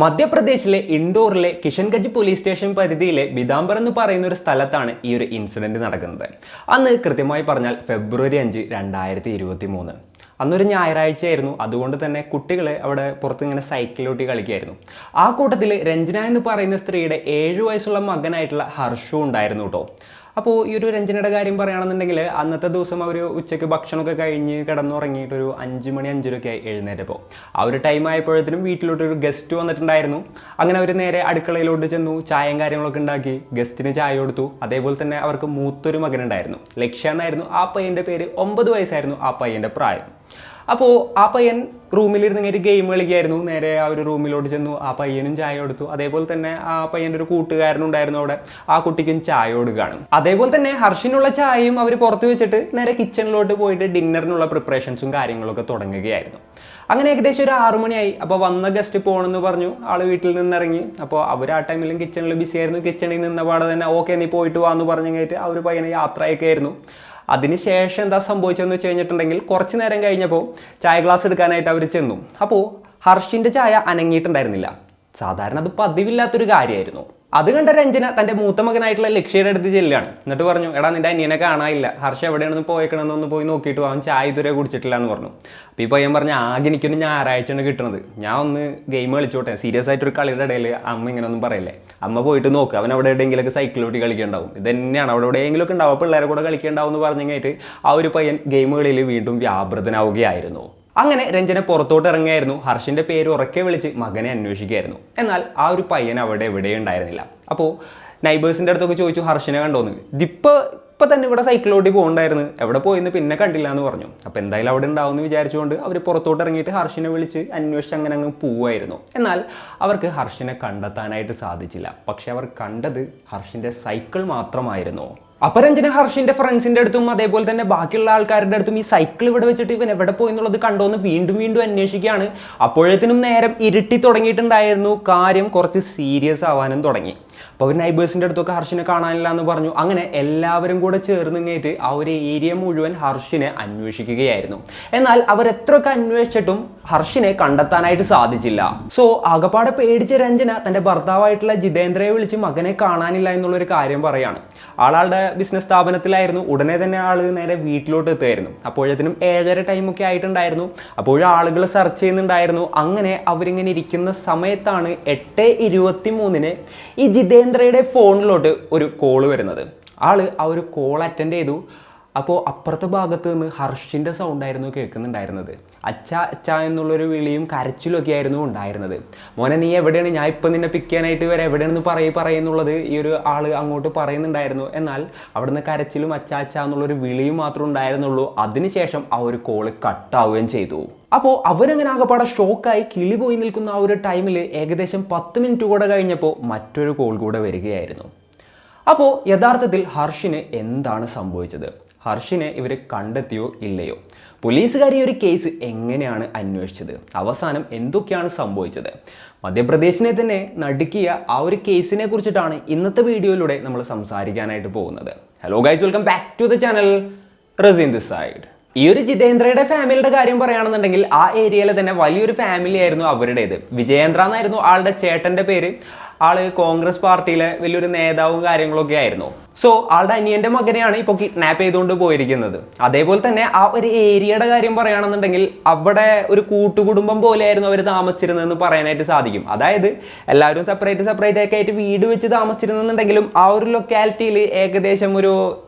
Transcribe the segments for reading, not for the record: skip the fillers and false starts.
മധ്യപ്രദേശിലെ ഇൻഡോറിലെ Kishanganj police station പരിധിയിലെ ബിദാംബർ എന്ന് പറയുന്ന ഒരു സ്ഥലത്താണ് ഈ ഒരു ഇൻസിഡന്റ് നടക്കുന്നത്. അന്ന് കൃത്യമായി പറഞ്ഞാൽ ഫെബ്രുവരി 5, 2023. അന്നൊരു ഞായറാഴ്ചയായിരുന്നു. അതുകൊണ്ട് തന്നെ കുട്ടികൾ അവിടെ പുറത്ത് ഇങ്ങനെ സൈക്കിളിലോട്ടി കളിക്കുകയായിരുന്നു. ആ കൂട്ടത്തിൽ രഞ്ജന എന്ന് പറയുന്ന സ്ത്രീയുടെ 7 വയസ്സുള്ള മകനായിട്ടുള്ള ഹർഷു ഉണ്ടായിരുന്നു കേട്ടോ. അപ്പോൾ ഈ ഒരു രഞ്ജനയുടെ കാര്യം പറയുകയാണെന്നുണ്ടെങ്കിൽ അന്നത്തെ ദിവസം അവർ ഉച്ചയ്ക്ക് ഭക്ഷണമൊക്കെ കഴിഞ്ഞ് കിടന്നുറങ്ങിയിട്ടൊരു 5 മണി 5:30 ആയി എഴുന്നേറ്റപ്പോൾ ആ ഒരു ടൈം ആയപ്പോഴത്തേനും വീട്ടിലോട്ടൊരു ഗസ്റ്റ് വന്നിട്ടുണ്ടായിരുന്നു. അങ്ങനെ അവർ നേരെ അടുക്കളയിലോട്ട് ചെന്നു, ചായയും കാര്യങ്ങളൊക്കെ ഉണ്ടാക്കി ഗസ്റ്റിന് ചായ കൊടുത്തു. അതേപോലെ തന്നെ അവർക്ക് മൂത്തൊരു മകനുണ്ടായിരുന്നു, ലക്ഷ്യ എന്നായിരുന്നു ആ പയ്യൻ്റെ പേര്. 9 വയസ്സായിരുന്നു ആ പയ്യൻ്റെ പ്രായം. അപ്പോൾ ആ പയ്യൻ റൂമിലിരുന്ന് ഇങ്ങനെ ഗെയിം കളിക്കുകയായിരുന്നു. നേരെ ആ ഒരു റൂമിലോട്ട് ചെന്നു, ആ പയ്യനും ചായ കൊടുത്തു. അതേപോലെ തന്നെ ആ പയ്യൻ്റെ ഒരു കൂട്ടുകാരനുണ്ടായിരുന്നു അവിടെ, ആ കുട്ടിക്കും ചായ കൊടുക്കുകയാണ്. അതേപോലെ തന്നെ ഹർഷിനുള്ള ചായയും അവർ പുറത്ത് വെച്ചിട്ട് നേരെ കിച്ചണിലോട്ട് പോയിട്ട് ഡിന്നറിനുള്ള പ്രിപ്പറേഷൻസും കാര്യങ്ങളൊക്കെ തുടങ്ങുകയായിരുന്നു. അങ്ങനെ ഏകദേശം ഒരു 6 മണിയായി. അപ്പോൾ വന്ന ഗസ്റ്റ് പോകണമെന്ന് പറഞ്ഞു. ആൾ വീട്ടിൽ നിന്നിറങ്ങി. അപ്പോൾ അവർ ആ ടൈമിലും കിച്ചണിൽ ബിസി ആയിരുന്നു. കിച്ചണിൽ നിന്ന പാടെ തന്നെ ഓക്കെ നീ പോയിട്ട് വാന്ന് പറഞ്ഞു കഴിഞ്ഞിട്ട് ആ ഒരു പയ്യനെ യാത്രയൊക്കെ ആയിരുന്നു. അതിനുശേഷം എന്താ സംഭവിച്ചതെന്ന് വെച്ച് കഴിഞ്ഞിട്ടുണ്ടെങ്കിൽ കുറച്ച് നേരം കഴിഞ്ഞപ്പോൾ ചായ ഗ്ലാസ് എടുക്കാനായിട്ട് അവർ ചെന്നു. അപ്പോൾ ഹർഷിൻ്റെ ചായ അനങ്ങിയിട്ടുണ്ടായിരുന്നില്ല. സാധാരണ അത് പതിവില്ലാത്തൊരു കാര്യമായിരുന്നു. അത് കണ്ട രഞ്ജന തൻ്റെ മൂത്ത മകനായിട്ടുള്ള ലക്ഷ്യയുടെ അടുത്ത് ചെല്ലുകയാണ്. എന്നിട്ട് പറഞ്ഞു, എടാ നിൻ്റെ അനിയനെ കാണാനില്ല, ഹർഷ എവിടെയാണെന്ന് പോയേക്കണമെന്നൊന്ന് പോയി നോക്കിയിട്ട് അവൻ ചായ ഇതുവരെ കുടിച്ചിട്ടില്ല എന്ന് പറഞ്ഞു. അപ്പോൾ ഈ പയ്യൻ പറഞ്ഞ ആകെ എനിക്കൊന്ന് ഞായറാഴ്ചയാണ് കിട്ടുന്നത്, ഞാൻ ഒന്ന് ഗെയിം കളിച്ചോട്ടെ, സീരിയസ് ആയിട്ടൊരു കളിയുടെ ഇടയിൽ അമ്മ ഇങ്ങനെ ഒന്നും പറയല്ലേ, അമ്മ പോയിട്ട് നോക്കുക, അവൻ അവിടെ എവിടെയെങ്കിലൊക്കെ സൈക്കിളോട്ടി കളിക്കുന്നുണ്ടാവും, ഇത് തന്നെയാണ് അവിടെ എവിടെയെങ്കിലുമൊക്കെ ഉണ്ടാവും, പിള്ളേരെ കൂടെ കളിക്കുന്നുണ്ടാവും എന്ന് പറഞ്ഞു കഴിഞ്ഞിട്ട് ആ ഒരു പയ്യൻ ഗെയിമുകളിൽ വീണ്ടും വ്യാപൃതനാവുകയായിരുന്നു. അങ്ങനെ രഞ്ജന പുറത്തോട്ട് ഇറങ്ങിയായിരുന്നു. ഹർഷിൻ്റെ പേര് ഉറക്കെ വിളിച്ച് മകനെ അന്വേഷിക്കുകയായിരുന്നു. എന്നാൽ ആ ഒരു പയ്യൻ അവിടെ എവിടെയും ഉണ്ടായിരുന്നില്ല. അപ്പോൾ നൈബേഴ്സിൻ്റെ അടുത്തൊക്കെ ചോദിച്ചു, ഹർഷിനെ കണ്ടോന്ന്. ഇപ്പം തന്നെ ഇവിടെ സൈക്കിളോട്ടി പോകുന്നുണ്ടായിരുന്നു, എവിടെ പോയിന്ന് പിന്നെ കണ്ടില്ല എന്ന് പറഞ്ഞു. അപ്പോൾ എന്തായാലും അവിടെ ഉണ്ടാവുമെന്ന് വിചാരിച്ചുകൊണ്ട് അവർ പുറത്തോട്ട് ഇറങ്ങിയിട്ട് ഹർഷിനെ വിളിച്ച് അന്വേഷിച്ച് അങ്ങനെ അങ്ങ് പോവുമായിരുന്നു. എന്നാൽ അവർക്ക് ഹർഷിനെ കണ്ടെത്താനായിട്ട് സാധിച്ചില്ല. പക്ഷെ അവർ കണ്ടത് ഹർഷിൻ്റെ സൈക്കിൾ മാത്രമായിരുന്നു. അപ്പോൾ രഞ്ജന ഹർഷിൻ്റെ ഫ്രണ്ട്സിൻ്റെ അടുത്തും അതേപോലെ തന്നെ ബാക്കിയുള്ള ആൾക്കാരുടെ അടുത്തും ഈ സൈക്കിൾ ഇവിടെ വെച്ചിട്ട് ഇവൻ എവിടെ പോയി എന്നുള്ളത് കണ്ടോന്ന് വീണ്ടും അന്വേഷിക്കുകയാണ്. അപ്പോഴത്തേനും നേരം ഇരുട്ടി തുടങ്ങിയിട്ടുണ്ടായിരുന്നു. കാര്യം കുറച്ച് സീരിയസ് ആവാനും തുടങ്ങി. അപ്പോൾ അവർ നൈബേഴ്സിൻ്റെ അടുത്തൊക്കെ ഹർഷിനെ കാണാനില്ല എന്ന് പറഞ്ഞു. അങ്ങനെ എല്ലാവരും കൂടെ ചേർന്ന് ഇങ്ങേറ്റ് ആ ഒരു ഏരിയ മുഴുവൻ ഹർഷിനെ അന്വേഷിക്കുകയായിരുന്നു. എന്നാൽ അവരെത്രയൊക്കെ അന്വേഷിച്ചിട്ടും ഹർഷിനെ കണ്ടെത്താനായിട്ട് സാധിച്ചില്ല. സോ ആകപ്പാടെ പേടിച്ച രഞ്ജന തൻ്റെ ഭർത്താവായിട്ടുള്ള ജിതേന്ദ്രയെ വിളിച്ച് മകനെ കാണാനില്ല എന്നുള്ളൊരു കാര്യം പറയാണ്. ആളുടെ ബിസിനസ് സ്ഥാപനത്തിലായിരുന്നു. ഉടനെ തന്നെ ആൾ നേരെ വീട്ടിലോട്ട് എത്തുമായിരുന്നു. അപ്പോഴത്തേനും 7:30 ടൈമൊക്കെ ആയിട്ടുണ്ടായിരുന്നു. അപ്പോഴും ആളുകൾ സെർച്ച് ചെയ്യുന്നുണ്ടായിരുന്നു. അങ്ങനെ അവരിങ്ങനെ ഇരിക്കുന്ന സമയത്താണ് 8:23 ഈ ജിതേന്ദ്രയുടെ ഫോണിലോട്ട് ഒരു കോള് വരുന്നത്. ആൾ ആ ഒരു കോൾ അറ്റൻഡ് ചെയ്തു. അപ്പോൾ അപ്പുറത്തെ ഭാഗത്ത് നിന്ന് ഹർഷിൻ്റെ സൗണ്ടായിരുന്നു കേൾക്കുന്നുണ്ടായിരുന്നത്. അച്ഛ അച്ഛ എന്നുള്ളൊരു വിളിയും കരച്ചിലൊക്കെ ആയിരുന്നു ഉണ്ടായിരുന്നത്. മോനെ നീ എവിടെയാണ്, ഞാൻ ഇപ്പം നിന്നെ പിക്ക് ചെയ്യാനായിട്ട് വരെ എവിടെയാണെന്ന് പറയുന്നുള്ളത് ഈ ഒരു ആൾ അങ്ങോട്ട് പറയുന്നുണ്ടായിരുന്നു. എന്നാൽ അവിടെ നിന്ന് കരച്ചിലും അച്ഛ അച്ഛ എന്നുള്ളൊരു വിളിയും മാത്രമേ ഉണ്ടായിരുന്നുള്ളൂ. അതിനുശേഷം ആ ഒരു കോള് കട്ടാവുകയും ചെയ്തു. അപ്പോൾ അവരങ്ങനെ ആകപ്പാടെ ഷോക്കായി കിളി പോയി നിൽക്കുന്ന ആ ഒരു ടൈമിൽ ഏകദേശം 10 മിനിറ്റ് കൂടെ കഴിഞ്ഞപ്പോൾ മറ്റൊരു കോൾ കൂടെ വരികയായിരുന്നു. അപ്പോൾ യഥാർത്ഥത്തിൽ ഹർഷിന് എന്താണ് സംഭവിച്ചത്? ഹർഷിനെ ഇവർ കണ്ടെത്തിയോ ഇല്ലയോ? പോലീസുകാർ ഈ ഒരു കേസ് എങ്ങനെയാണ് അന്വേഷിച്ചത്? അവസാനം എന്തൊക്കെയാണ് സംഭവിച്ചത്? മധ്യപ്രദേശിനെ തന്നെ നടുക്കിയ ആ ഒരു കേസിനെ കുറിച്ചിട്ടാണ് ഇന്നത്തെ വീഡിയോയിലൂടെ നമ്മൾ സംസാരിക്കാനായിട്ട് പോകുന്നത്. Hello guys, welcome back to the channel. Razeen this side. ഈ ഒരു ജിതേന്ദ്രയുടെ ഫാമിലിയുടെ കാര്യം പറയുകയാണെന്നുണ്ടെങ്കിൽ ആ ഏരിയയിലെ തന്നെ വലിയൊരു ഫാമിലി ആയിരുന്നു അവരുടേത്. വിജയേന്ദ്ര എന്നായിരുന്നു ആളുടെ ചേട്ടൻ്റെ പേര്. ആള് കോൺഗ്രസ് പാർട്ടിയിലെ വലിയൊരു നേതാവും കാര്യങ്ങളൊക്കെ ആയിരുന്നു. സോ ആളുടെ അനിയൻ്റെ മകനെയാണ് ഇപ്പോൾ കിഡ്നാപ്പ് ചെയ്തുകൊണ്ട് പോയിരിക്കുന്നത്. അതേപോലെ തന്നെ ആ ഒരു ഏരിയയുടെ കാര്യം പറയുകയാണെന്നുണ്ടെങ്കിൽ അവിടെ ഒരു കൂട്ടുകുടുംബം പോലെയായിരുന്നു അവർ താമസിച്ചിരുന്നതെന്ന് പറയാനായിട്ട് സാധിക്കും. അതായത് എല്ലാവരും സെപ്പറേറ്റ് ഒക്കെ ആയിട്ട് വീട് വെച്ച് താമസിച്ചിരുന്നെന്നുണ്ടെങ്കിലും ആ ഒരു ലൊക്കാലിറ്റിയിൽ ഏകദേശം ഒരു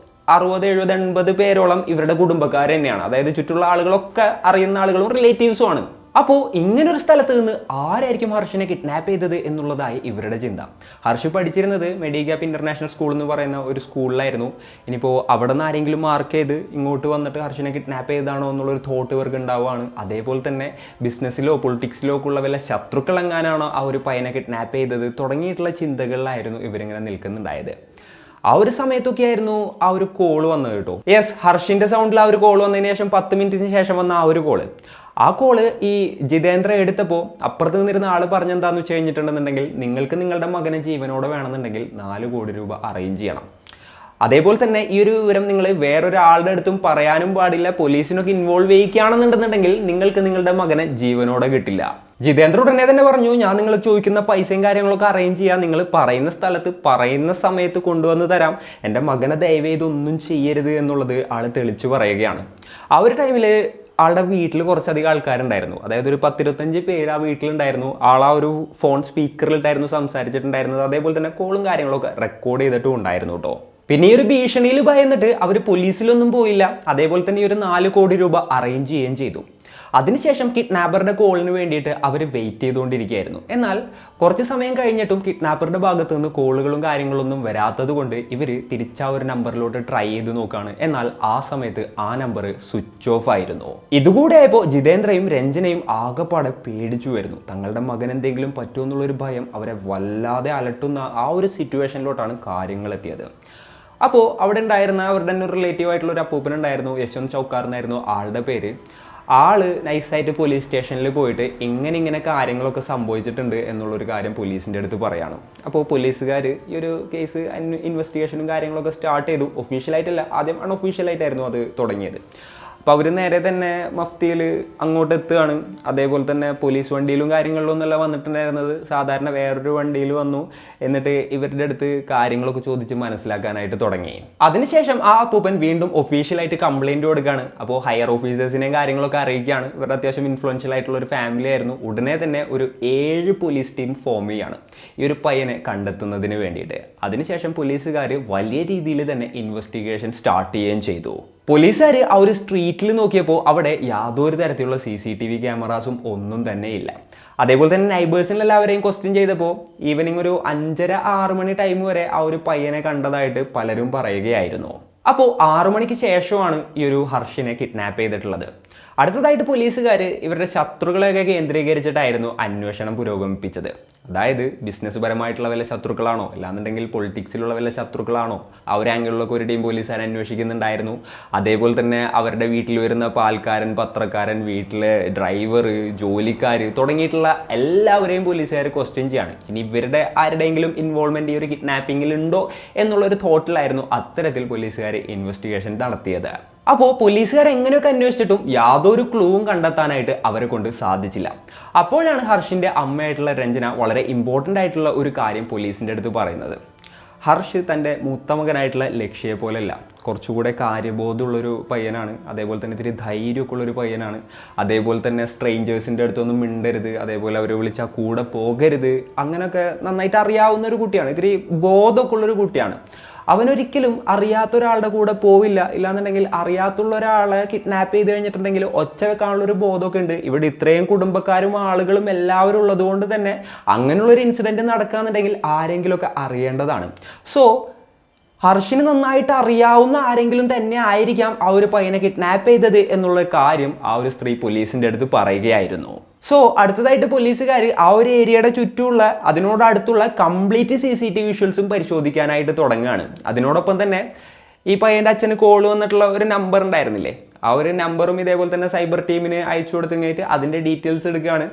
60, 70, 80 പേരോളം ഇവരുടെ കുടുംബക്കാർ തന്നെയാണ്. അതായത് ചുറ്റുള്ള ആളുകളൊക്കെ അറിയുന്ന ആളുകളും റിലേറ്റീവ്സും ആണ്. അപ്പോൾ ഇങ്ങനൊരു സ്ഥലത്ത് നിന്ന് ആരായിരിക്കും ഹർഷിനെ കിഡ്നാപ്പ് ചെയ്തത് എന്നുള്ളതായി ഇവരുടെ ചിന്ത. ഹർഷ് പഠിച്ചിരുന്നത് മെഡിഗ്യാപ്പ് ഇൻ്റർനാഷണൽ സ്കൂൾ എന്ന് പറയുന്ന ഒരു സ്കൂളിലായിരുന്നു. ഇനിയിപ്പോൾ അവിടെ നിന്ന് ആരെങ്കിലും മാർക്ക് ചെയ്ത് ഇങ്ങോട്ട് വന്നിട്ട് ഹർഷിനെ കിഡ്നാപ്പ് ചെയ്താണോ എന്നുള്ളൊരു തോട്ട് ഇവർക്ക് ഉണ്ടാവുകയാണ്. അതേപോലെ തന്നെ ബിസിനസ്സിലോ പൊളിറ്റിക്സിലോ ഒക്കെ ഉള്ള വല്ല ശത്രുക്കൾ എങ്ങാനാണോ ആ ഒരു പയ്യനെ കിഡ്നാപ്പ് ചെയ്തത് തുടങ്ങിയിട്ടുള്ള ചിന്തകളിലായിരുന്നു ഇവരിങ്ങനെ നിൽക്കുന്നുണ്ടായത്. ആ ഒരു സമയത്തൊക്കെ ആയിരുന്നു ആ ഒരു കോള് വന്നത് കേട്ടോ. യെസ്, ഹർഷിൻ്റെ സൗണ്ടിൽ ആ ഒരു കോൾ വന്നതിന് ശേഷം 10 മിനിറ്റിന് ശേഷം വന്ന ആ ഒരു കോള്. ആ കോള് ഈ ജിതേന്ദ്ര എടുത്തപ്പോൾ അപ്പുറത്ത് നിന്നിരുന്ന ആൾ പറഞ്ഞെന്താണെന്ന് വെച്ച് കഴിഞ്ഞിട്ടുണ്ടെന്നുണ്ടെങ്കിൽ, നിങ്ങൾക്ക് നിങ്ങളുടെ മകനെ ജീവനോടെ വേണമെന്നുണ്ടെങ്കിൽ 4 കോടി രൂപ അറേഞ്ച് ചെയ്യണം. അതേപോലെ തന്നെ ഈ ഒരു വിവരം നിങ്ങൾ വേറൊരാളുടെ അടുത്തും പറയാനും പാടില്ല. പോലീസിനൊക്കെ ഇൻവോൾവ് ചെയ്യിക്കുകയാണെന്നുണ്ടെന്നുണ്ടെങ്കിൽ നിങ്ങൾക്ക് നിങ്ങളുടെ മകനെ ജീവനോടെ കിട്ടില്ല. ജിതേന്ദ്ര ഉടനെ തന്നെ പറഞ്ഞു, ഞാൻ നിങ്ങൾ ചോദിക്കുന്ന പൈസയും കാര്യങ്ങളൊക്കെ അറേഞ്ച് ചെയ്യാം, നിങ്ങൾ പറയുന്ന സ്ഥലത്ത് പറയുന്ന സമയത്ത് കൊണ്ടുവന്ന് തരാം, എൻ്റെ മകനെ ദയവേത് ഒന്നും ചെയ്യരുത് എന്നുള്ളത് ആൾ തെളിച്ചു പറയുകയാണ്. ആ ഒരു ടൈമിൽ ആളുടെ വീട്ടിൽ കുറച്ചധികം ആൾക്കാരുണ്ടായിരുന്നു. അതായത് ഒരു 10-25 പേര് ആ വീട്ടിലുണ്ടായിരുന്നു. ആൾ ആ ഒരു ഫോൺ സ്പീക്കറിലിട്ടായിരുന്നു സംസാരിച്ചിട്ടുണ്ടായിരുന്നത്. അതേപോലെ തന്നെ കോളും കാര്യങ്ങളൊക്കെ റെക്കോർഡ് ചെയ്തിട്ടും ഉണ്ടായിരുന്നു കേട്ടോ. പിന്നെ ഈ ഒരു ഭീഷണിയിൽ ഭയന്നിട്ട് അവർ പോലീസിലൊന്നും പോയില്ല. അതേപോലെ തന്നെ ഈ ഒരു 4 കോടി രൂപ അറേഞ്ച് ചെയ്യുകയും ചെയ്തു. അതിനുശേഷം കിഡ്നാപ്പറുടെ കോളിന് വേണ്ടിയിട്ട് അവർ വെയിറ്റ് ചെയ്തുകൊണ്ടിരിക്കുകയായിരുന്നു. എന്നാൽ കുറച്ച് സമയം കഴിഞ്ഞിട്ടും കിഡ്നാപ്പറുടെ ഭാഗത്തു നിന്ന് കോളുകളും കാര്യങ്ങളൊന്നും വരാത്തത് കൊണ്ട് ഇവർ തിരിച്ചാ ഒരു നമ്പറിലോട്ട് ട്രൈ ചെയ്ത് നോക്കുകയാണ്. എന്നാൽ ആ സമയത്ത് ആ നമ്പർ സ്വിച്ച് ഓഫ് ആയിരുന്നു. ഇതുകൂടെ ആയപ്പോൾ ജിതേന്ദ്രയും രഞ്ജനയും ആകെപ്പാടെ പേടിച്ചു വരുന്നു. തങ്ങളുടെ മകൻ എന്തെങ്കിലും പറ്റുമോ എന്നുള്ളൊരു ഭയം അവരെ വല്ലാതെ അലട്ടുന്ന ആ ഒരു സിറ്റുവേഷനിലോട്ടാണ് കാര്യങ്ങൾ എത്തിയത്. അപ്പോൾ അവിടെ ഉണ്ടായിരുന്ന അവരുടെ തന്നെ ഒരു റിലേറ്റീവ് ആയിട്ടുള്ള ഒരു അപ്പൂപ്പൻ ഉണ്ടായിരുന്നു, യശ്വന്ത് ചൗക്കാർ എന്നായിരുന്നു ആളുടെ പേര്. ആള് നൈസായിട്ട് പോലീസ് സ്റ്റേഷനിൽ പോയിട്ട് ഇങ്ങനെ കാര്യങ്ങളൊക്കെ സംഭവിച്ചിട്ടുണ്ട് എന്നുള്ളൊരു കാര്യം പോലീസിൻ്റെ അടുത്ത് പറയാണ്. അപ്പോൾ പോലീസുകാർ ഈ ഒരു കേസ് ഇൻവെസ്റ്റിഗേഷനും കാര്യങ്ങളൊക്കെ സ്റ്റാർട്ട് ചെയ്തു. ഒഫീഷ്യലായിട്ടല്ല, ആദ്യം അൺഒഫീഷ്യലായിട്ടായിരുന്നു അത് തുടങ്ങിയത്. അപ്പോൾ അവർ നേരെ തന്നെ മഫ്തിയിൽ അങ്ങോട്ട് എത്തുകയാണ്. അതേപോലെ തന്നെ പോലീസ് വണ്ടിയിലും കാര്യങ്ങളിലും ഒന്നുമല്ല വന്നിട്ടുണ്ടായിരുന്നത്, സാധാരണ വേറൊരു വണ്ടിയിൽ വന്നു. എന്നിട്ട് ഇവരുടെ അടുത്ത് കാര്യങ്ങളൊക്കെ ചോദിച്ച് മനസ്സിലാക്കാനായിട്ട് തുടങ്ങി. അതിനുശേഷം ആ അപ്പൂപ്പൻ വീണ്ടും ഒഫീഷ്യലായിട്ട് കംപ്ലയിൻറ്റ് കൊടുക്കുകയാണ്. അപ്പോൾ ഹയർ ഓഫീസേഴ്സിനെയും കാര്യങ്ങളൊക്കെ അറിയിക്കുകയാണ്. ഇവരുടെ അത്യാവശ്യം ഇൻഫ്ലുവൻഷ്യൽ ആയിട്ടുള്ള ഒരു ഫാമിലി ആയിരുന്നു. ഉടനെ തന്നെ ഒരു 7 പോലീസ് ടീം ഫോം ചെയ്യുകയാണ് ഈ ഒരു പയ്യനെ കണ്ടെത്തുന്നതിന് വേണ്ടിയിട്ട്. അതിനുശേഷം പോലീസുകാർ വലിയ രീതിയിൽ തന്നെ ഇൻവെസ്റ്റിഗേഷൻ സ്റ്റാർട്ട് ചെയ്യുകയും ചെയ്തു. പോലീസുകാർ ആ ഒരു സ്ട്രീറ്റിൽ നോക്കിയപ്പോൾ അവിടെ യാതൊരു തരത്തിലുള്ള CCTV ക്യാമറാസും ഒന്നും തന്നെ ഇല്ല. അതേപോലെ തന്നെ നൈബേഴ്സിനെല്ലാവരെയും ക്വസ്റ്റ്യൻ ചെയ്തപ്പോൾ ഈവനിങ് ഒരു 5:30-6 മണി ടൈം വരെ ആ ഒരു പയ്യനെ കണ്ടതായിട്ട് പലരും പറയുകയായിരുന്നു. അപ്പോൾ 6 മണിക്ക് ശേഷമാണ് ഈ ഒരു ഹർഷിനെ കിഡ്നാപ്പ് ചെയ്തിട്ടുള്ളത്. അടുത്തതായിട്ട് പോലീസുകാർ ഇവരുടെ ശത്രുക്കളെയൊക്കെ കേന്ദ്രീകരിച്ചിട്ടായിരുന്നു അന്വേഷണം പുരോഗമിപ്പിച്ചത്. അതായത് ബിസിനസ് പരമായിട്ടുള്ള വല്ല ശത്രുക്കളാണോ, അല്ലാന്നുണ്ടെങ്കിൽ പൊളിറ്റിക്സിലുള്ള വല്ല ശത്രുക്കളാണോ, ആ ഒരു ആംഗിളിലൊക്കെ ഒരു ടീം പോലീസുകാർ അന്വേഷിക്കുന്നുണ്ടായിരുന്നു. അതേപോലെ തന്നെ അവരുടെ വീട്ടിൽ വരുന്ന പാൽക്കാരൻ, പത്രക്കാരൻ, വീട്ടിലെ ഡ്രൈവർ, ജോലിക്കാർ തുടങ്ങിയിട്ടുള്ള എല്ലാവരെയും പോലീസുകാർ ക്വസ്റ്റ്യൻ ചെയ്യാണ്. ഇനി ഇവരുടെ ആരുടെയെങ്കിലും ഇൻവോൾവ്മെൻറ്റ് ഈ ഒരു കിഡ്നാപ്പിങ്ങിൽ ഉണ്ടോ എന്നുള്ളൊരു തോട്ടിലായിരുന്നു അത്തരത്തിൽ പോലീസുകാർ ഇൻവെസ്റ്റിഗേഷൻ നടത്തിയത്. അപ്പോൾ പോലീസുകാർ എങ്ങനെയൊക്കെ അന്വേഷിച്ചിട്ടും യാതൊരു ക്ലൂവും കണ്ടെത്താനായിട്ട് അവരെ കൊണ്ട് സാധിച്ചില്ല. അപ്പോഴാണ് ഹർഷിൻ്റെ അമ്മയായിട്ടുള്ള രഞ്ജന വളരെ ഇമ്പോർട്ടൻ്റ് ആയിട്ടുള്ള ഒരു കാര്യം പോലീസിൻ്റെ അടുത്ത് പറയുന്നത്. ഹർഷ് തൻ്റെ മൂത്ത മകനായിട്ടുള്ള ലക്ഷ്യയെ പോലെയല്ല, കുറച്ചുകൂടെ കാര്യബോധമുള്ളൊരു പയ്യനാണ്. അതേപോലെ തന്നെ ഇത്തിരി ധൈര്യമൊക്കെ ഉള്ളൊരു പയ്യനാണ്. അതേപോലെ തന്നെ സ്ട്രേഞ്ചേഴ്സിൻ്റെ അടുത്തൊന്നും മിണ്ടരുത്, അതേപോലെ അവരെ വിളിച്ചാൽ കൂടെ പോകരുത്, അങ്ങനെയൊക്കെ നന്നായിട്ട് അറിയാവുന്ന ഒരു കുട്ടിയാണ്. ഇത്തിരി ബോധമൊക്കെ ഉള്ളൊരു കുട്ടിയാണ്. അവനൊരിക്കലും അറിയാത്ത ഒരാളുടെ കൂടെ പോവില്ല. ഇല്ലാന്നുണ്ടെങ്കിൽ അറിയാത്തുള്ള ഒരാളെ കിഡ്നാപ്പ് ചെയ്ത് കഴിഞ്ഞിട്ടുണ്ടെങ്കിൽ ഒച്ച വെക്കാനുള്ളൊരു ബോധമൊക്കെ ഉണ്ട്. ഇവിടെ ഇത്രയും കുടുംബക്കാരും ആളുകളും എല്ലാവരും ഉള്ളത് കൊണ്ട് തന്നെ അങ്ങനെയുള്ളൊരു ഇൻസിഡൻറ്റ് നടക്കുകയെന്നുണ്ടെങ്കിൽ ആരെങ്കിലുമൊക്കെ അറിയേണ്ടതാണ്. സോ ഹർഷിന് നന്നായിട്ട് അറിയാവുന്ന ആരെങ്കിലും തന്നെ ആയിരിക്കാം ആ ഒരു പയ്യനെ കിഡ്നാപ്പ് ചെയ്തത് എന്നുള്ള കാര്യം ആ ഒരു സ്ത്രീ പോലീസിൻ്റെ അടുത്ത് പറയുകയായിരുന്നു. സോ അടുത്തതായിട്ട് പോലീസുകാർ ആ ഒരു ഏരിയയുടെ ചുറ്റുമുള്ള അതിനോടടുത്തുള്ള കംപ്ലീറ്റ് CCTV വിഷ്വൽസും പരിശോധിക്കാനായിട്ട് തുടങ്ങുകയാണ്. അതിനോടൊപ്പം തന്നെ ഈ പയ്യൻ്റെ അച്ഛന് കോൾ വന്നിട്ടുള്ള ഒരു നമ്പർ ഉണ്ടായിരുന്നില്ലേ, ആ ഒരു നമ്പറും ഇതേപോലെ തന്നെ സൈബർ ടീമിന് അയച്ചു കൊടുത്തിങ്ങായിട്ട് അതിൻ്റെ ഡീറ്റെയിൽസ് എടുക്കുകയാണ്.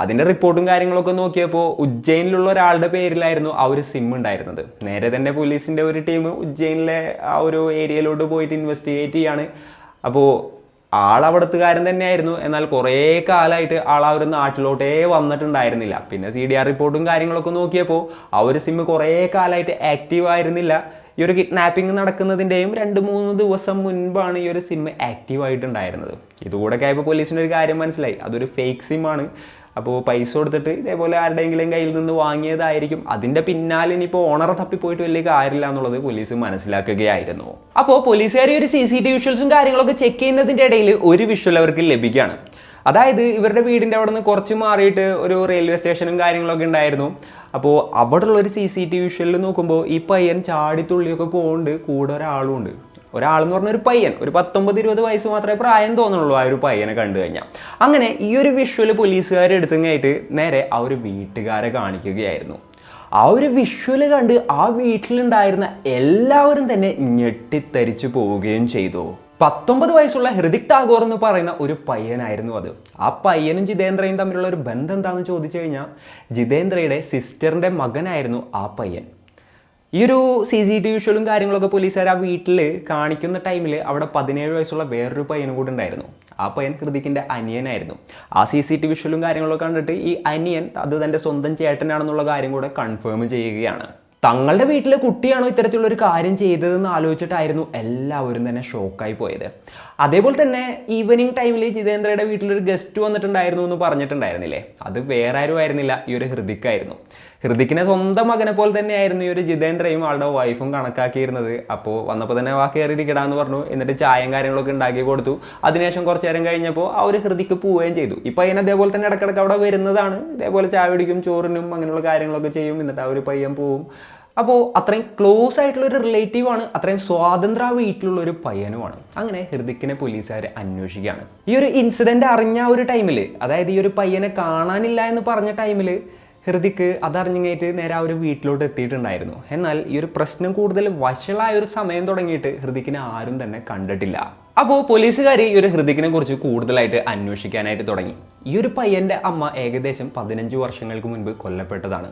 അതിൻ്റെ റിപ്പോർട്ടും കാര്യങ്ങളൊക്കെ നോക്കിയപ്പോൾ ഉജ്ജയിനിലുള്ള ഒരാളുടെ പേരിലായിരുന്നു ആ ഒരു സിം ഉണ്ടായിരുന്നത്. നേരെ തന്നെ പോലീസിൻ്റെ ഒരു ടീം ഉജ്ജയിനിലെ ആ ഒരു ഏരിയയിലോട്ട് പോയിട്ട് ഇൻവെസ്റ്റിഗേറ്റ് ചെയ്യാണ്. അപ്പോൾ ആളവിടത്തുകാരൻ തന്നെയായിരുന്നു. എന്നാൽ കുറേ കാലമായിട്ട് ആൾ ആ ഒരു നാട്ടിലോട്ടേ വന്നിട്ടുണ്ടായിരുന്നില്ല. പിന്നെ CDR റിപ്പോർട്ടും കാര്യങ്ങളൊക്കെ നോക്കിയപ്പോൾ ആ ഒരു സിം കുറേ കാലമായിട്ട് ആക്റ്റീവ് ആയിരുന്നില്ല. ഈ ഒരു കിഡ്നാപ്പിംഗ് നടക്കുന്നതിൻ്റെയും 2-3 ദിവസം മുൻപാണ് ഈ ഒരു സിം ആക്റ്റീവ് ആയിട്ടുണ്ടായിരുന്നത്. ഇതുകൂടെ ആയപ്പോൾ പോലീസിൻ്റെ ഒരു കാര്യം മനസ്സിലായി, അതൊരു ഫേക്ക് സിമ്മാണ്. അപ്പോൾ പൈസ കൊടുത്തിട്ട് ഇതേപോലെ ആരുടെയെങ്കിലും കയ്യിൽ നിന്ന് വാങ്ങിയതായിരിക്കും. അതിൻ്റെ പിന്നാലെ ഇനിയിപ്പോൾ ഓണറെ തപ്പിപ്പോയിട്ട് വലിയ കാര്യമില്ല എന്നുള്ളത് പോലീസ് മനസ്സിലാക്കുകയായിരുന്നു. അപ്പോൾ പോലീസുകാർ ഒരു CCTV വിഷ്വൽസും കാര്യങ്ങളൊക്കെ ചെക്ക് ചെയ്യുന്നതിൻ്റെ ഇടയിൽ ഒരു വിഷ്വൽ അവർക്ക് ലഭിക്കുകയാണ്. അതായത് ഇവരുടെ വീടിൻ്റെ അവിടെ നിന്ന് കുറച്ച് മാറിയിട്ട് ഒരു റെയിൽവേ സ്റ്റേഷനും കാര്യങ്ങളൊക്കെ ഉണ്ടായിരുന്നു. അപ്പോൾ അവിടെ ഉള്ളൊരു CCTV വിഷ്വലിൽ നോക്കുമ്പോൾ ഈ പയ്യൻ ചാടിത്തുള്ളിയൊക്കെ പോകുന്നുണ്ട്, കൂടെ ഒരാളും ഉണ്ട്. ഒരാളെന്ന് പറഞ്ഞ ഒരു പയ്യൻ, ഒരു 19-20 വയസ്സ് മാത്രമേ പ്രായം തോന്നുള്ളൂ ആ ഒരു പയ്യനെ കണ്ടു കഴിഞ്ഞാൽ. അങ്ങനെ ഈ ഒരു വിഷ്വൽ പോലീസുകാരെ എടുത്തുകയായിട്ട് നേരെ ആ ഒരു വീട്ടുകാരെ കാണിക്കുകയായിരുന്നു. ആ ഒരു വിഷ്വൽ കണ്ട് ആ വീട്ടിലുണ്ടായിരുന്ന എല്ലാവരും തന്നെ ഞെട്ടിത്തരിച്ചു പോവുകയും ചെയ്തു. 19 വയസ്സുള്ള ഹൃതിക് ടാഗോർ എന്ന് പറയുന്ന ഒരു പയ്യനായിരുന്നു അത്. ആ പയ്യനും ജിതേന്ദ്രയും തമ്മിലുള്ള ഒരു ബന്ധം എന്താണെന്ന് ചോദിച്ചു കഴിഞ്ഞാൽ ജിതേന്ദ്രയുടെ സിസ്റ്ററിൻ്റെ മകനായിരുന്നു ആ പയ്യൻ. ഈ ഒരു CCTV വിഷ്വലും കാര്യങ്ങളൊക്കെ പോലീസുകാർ ആ വീട്ടിൽ കാണിക്കുന്ന ടൈമിൽ അവിടെ 17 വയസ്സുള്ള വേറൊരു പയ്യനും കൂടെ ഉണ്ടായിരുന്നു. ആ പയ്യൻ ഹൃതിക്കിൻ്റെ അനിയനായിരുന്നു. ആ CCTV വിഷ്വലും കാര്യങ്ങളൊക്കെ കണ്ടിട്ട് ഈ അനിയൻ അത് തൻ്റെ സ്വന്തം ചേട്ടനാണെന്നുള്ള കാര്യം കൂടെ കൺഫേം ചെയ്യുകയാണ്. തങ്ങളുടെ വീട്ടിലെ കുട്ടിയാണോ ഇത്തരത്തിലുള്ളൊരു കാര്യം ചെയ്തതെന്ന് ആലോചിച്ചിട്ടായിരുന്നു എല്ലാവരും തന്നെ ഷോക്കായി പോയത്. അതേപോലെ തന്നെ ഈവനിങ് ടൈമിൽ ജിതേന്ദ്രയുടെ വീട്ടിലൊരു ഗസ്റ്റ് വന്നിട്ടുണ്ടായിരുന്നു എന്ന് പറഞ്ഞിട്ടുണ്ടായിരുന്നില്ലേ, അത് വേറെ ആരും ആയിരുന്നില്ല, ഈ ഒരു ഹൃതിക്കായിരുന്നു. ഹൃതിക്കിനെ സ്വന്തം മകനെ പോലെ തന്നെയായിരുന്നു ഈ ഒരു ജിതേന്ദ്രയും ആളുടെ വൈഫും കണക്കാക്കിയിരുന്നത്. അപ്പോൾ വന്നപ്പോൾ തന്നെ വാ കയറിയിരിക്കടാന്ന് പറഞ്ഞു. എന്നിട്ട് ചായയും കാര്യങ്ങളൊക്കെ ഉണ്ടാക്കി കൊടുത്തു. അതിനുശേഷം കുറച്ച് നേരം കഴിഞ്ഞപ്പോൾ ആ ഒരു ഹൃതിക്ക് പോവുകയും ചെയ്തു. ഈ പയ്യൻ അതേപോലെ തന്നെ ഇടയ്ക്കിടയ്ക്ക് അവിടെ വരുന്നതാണ്. ഇതേപോലെ ചായ പിടിക്കും, ചോറിനും അങ്ങനെയുള്ള കാര്യങ്ങളൊക്കെ ചെയ്യും. എന്നിട്ട് ആ ഒരു പയ്യൻ പോവും. അപ്പോൾ അത്രയും ക്ലോസ് ആയിട്ടുള്ളൊരു റിലേറ്റീവാണ്, അത്രയും സ്വാതന്ത്ര്യ ആ വീട്ടിലുള്ളൊരു പയ്യനുമാണ്. അങ്ങനെ ഹൃതിക്കിനെ പോലീസുകാർ അന്വേഷിക്കുകയാണ്. ഈ ഒരു ഇൻസിഡൻറ്റ് അറിഞ്ഞ ഒരു ടൈമിൽ, അതായത് ഈ ഒരു പയ്യനെ കാണാനില്ല എന്ന് പറഞ്ഞ ടൈമിൽ ഹൃതിക്ക് അതറിഞ്ഞിട്ട് നേരെ ആ ഒരു വീട്ടിലോട്ട് എത്തിയിട്ടുണ്ടായിരുന്നു. എന്നാൽ ഈ ഒരു പ്രശ്നം കൂടുതൽ വഷളായ ഒരു സമയം തുടങ്ങിയിട്ട് ഹൃതിക്കിനെ ആരും തന്നെ കണ്ടിട്ടില്ല. അപ്പോൾ പോലീസുകാർ ഈ ഒരു ഹൃതിക്കിനെ കുറിച്ച് കൂടുതലായിട്ട് അന്വേഷിക്കാനായിട്ട് തുടങ്ങി. ഈ ഒരു പയ്യൻ്റെ അമ്മ ഏകദേശം 15 വർഷങ്ങൾക്ക് മുൻപ് കൊല്ലപ്പെട്ടതാണ്.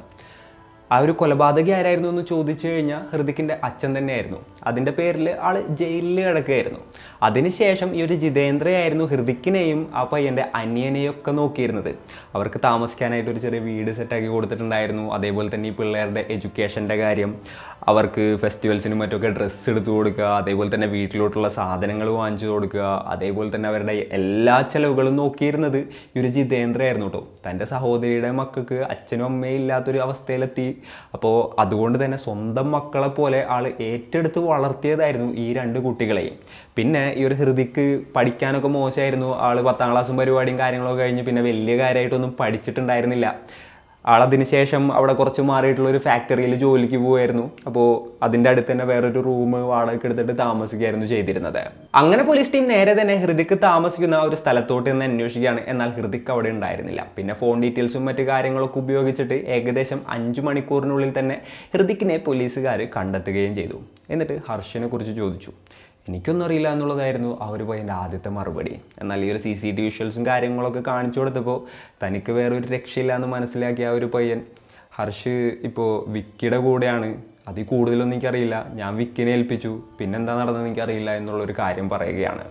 ആ ഒരു കൊലപാതകി ആരായിരുന്നു എന്ന് ചോദിച്ചു കഴിഞ്ഞാൽ ഹൃതിക്കിൻ്റെ അച്ഛൻ തന്നെയായിരുന്നു. അതിൻ്റെ പേരിൽ ആൾ ജയിലിൽ കിടക്കുകയായിരുന്നു. അതിനുശേഷം ഈ ഒരു ജിതേന്ദ്രയായിരുന്നു ഹൃതിക്കിനെയും ആ പയ്യൻ്റെ അനിയനെയും ഒക്കെ നോക്കിയിരുന്നത്. അവർക്ക് താമസിക്കാനായിട്ട് ഒരു ചെറിയ വീട് സെറ്റാക്കി കൊടുത്തിട്ടുണ്ടായിരുന്നു. അതേപോലെ തന്നെ ഈ പിള്ളേരുടെ എഡ്യൂക്കേഷൻ്റെ കാര്യം, അവർക്ക് ഫെസ്റ്റിവൽസിനും മറ്റൊക്കെ ഡ്രസ്സ് എടുത്തു കൊടുക്കുക, അതേപോലെ തന്നെ വീട്ടിലോട്ടുള്ള സാധനങ്ങൾ വാങ്ങിച്ചു കൊടുക്കുക, അതേപോലെ തന്നെ അവരുടെ എല്ലാ ചിലവുകളും നോക്കിയിരുന്നത് ഈ ഒരു ജിതേന്ദ്രയായിരുന്നു കേട്ടോ. തൻ്റെ സഹോദരിയുടെ മക്കൾക്ക് അച്ഛനും അമ്മയും ഇല്ലാത്തൊരു അവസ്ഥയിലെത്തി. അപ്പോൾ അതുകൊണ്ട് തന്നെ സ്വന്തം മക്കളെ പോലെ ആൾ ഏറ്റെടുത്ത് വളർത്തിയതായിരുന്നു ഈ 2 കുട്ടികളെയും. പിന്നെ ഈ ഒരു ഹൃതിക്ക് പഠിക്കാനൊക്കെ മോശമായിരുന്നു. ആൾ 10ാം ക്ലാസ്സും പരിപാടിയും കാര്യങ്ങളൊക്കെ കഴിഞ്ഞ് പിന്നെ വലിയ കാര്യമായിട്ടൊന്നും പഠിച്ചിട്ടുണ്ടായിരുന്നില്ല. ആളതിന് ശേഷം അവിടെ കുറച്ച് മാറിയിട്ടുള്ളൊരു ഫാക്ടറിയിൽ ജോലിക്ക് പോകുമായിരുന്നു. അപ്പോൾ അതിൻ്റെ അടുത്ത് തന്നെ വേറൊരു റൂം വാടകയ്ക്ക് എടുത്തിട്ട് താമസിക്കുകയായിരുന്നു ചെയ്തിരുന്നത്. അങ്ങനെ പോലീസ് ടീം നേരെ തന്നെ ഹൃതിക്ക് താമസിക്കുന്ന ഒരു സ്ഥലത്തോട്ട് നിന്ന് അന്വേഷിക്കുകയാണ്. എന്നാൽ ഹൃതിക്ക് അവിടെ ഉണ്ടായിരുന്നില്ല. പിന്നെ ഫോൺ ഡീറ്റെയിൽസും മറ്റു കാര്യങ്ങളൊക്കെ ഉപയോഗിച്ചിട്ട് ഏകദേശം 5 മണിക്കൂറിനുള്ളിൽ തന്നെ ഹൃതിക്കിനെ പോലീസുകാർ കണ്ടെത്തുകയും ചെയ്തു. എന്നിട്ട് ഹർഷിനെ കുറിച്ച് ചോദിച്ചു. എനിക്കൊന്നും അറിയില്ല എന്നുള്ളതായിരുന്നു ആ ഒരു പയ്യൻ്റെ ആദ്യത്തെ മറുപടി. എന്നാൽ ഈ ഒരു CCTV വിഷ്വൽസും കാര്യങ്ങളൊക്കെ കാണിച്ചു കൊടുത്തപ്പോൾ തനിക്ക് വേറൊരു രക്ഷയില്ല എന്ന് മനസ്സിലാക്കിയ ആ ഒരു പയ്യൻ, ഹർഷ് ഇപ്പോൾ വിക്കിയുടെ കൂടെയാണ്, അതിൽ കൂടുതലൊന്നും എനിക്കറിയില്ല, ഞാൻ വിക്കിനെ ഏൽപ്പിച്ചു, പിന്നെന്താ നടന്നതെന്ന് എനിക്കറിയില്ല എന്നുള്ളൊരു കാര്യം പറയുകയാണ്.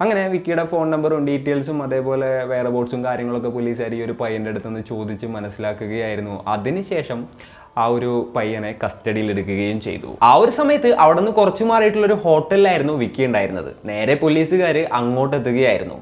അങ്ങനെ വിക്കിയുടെ ഫോൺ നമ്പറും ഡീറ്റെയിൽസും അതേപോലെ വേറെ ബോട്ട്സും കാര്യങ്ങളൊക്കെ പോലീസുകാർ ഈ ഒരു പയ്യൻ്റെ അടുത്തുനിന്ന് ചോദിച്ച് മനസ്സിലാക്കുകയായിരുന്നു. അതിനുശേഷം ആ ഒരു പയ്യനെ കസ്റ്റഡിയിൽ എടുക്കുകയും ചെയ്തു. ആ ഒരു സമയത്ത് അവിടെ നിന്ന് കുറച്ച് മാറിയിട്ടുള്ളൊരു ഹോട്ടലിലായിരുന്നു വിക്കി ഉണ്ടായിരുന്നത്. നേരെ പോലീസുകാർ അങ്ങോട്ട് എത്തുകയായിരുന്നു.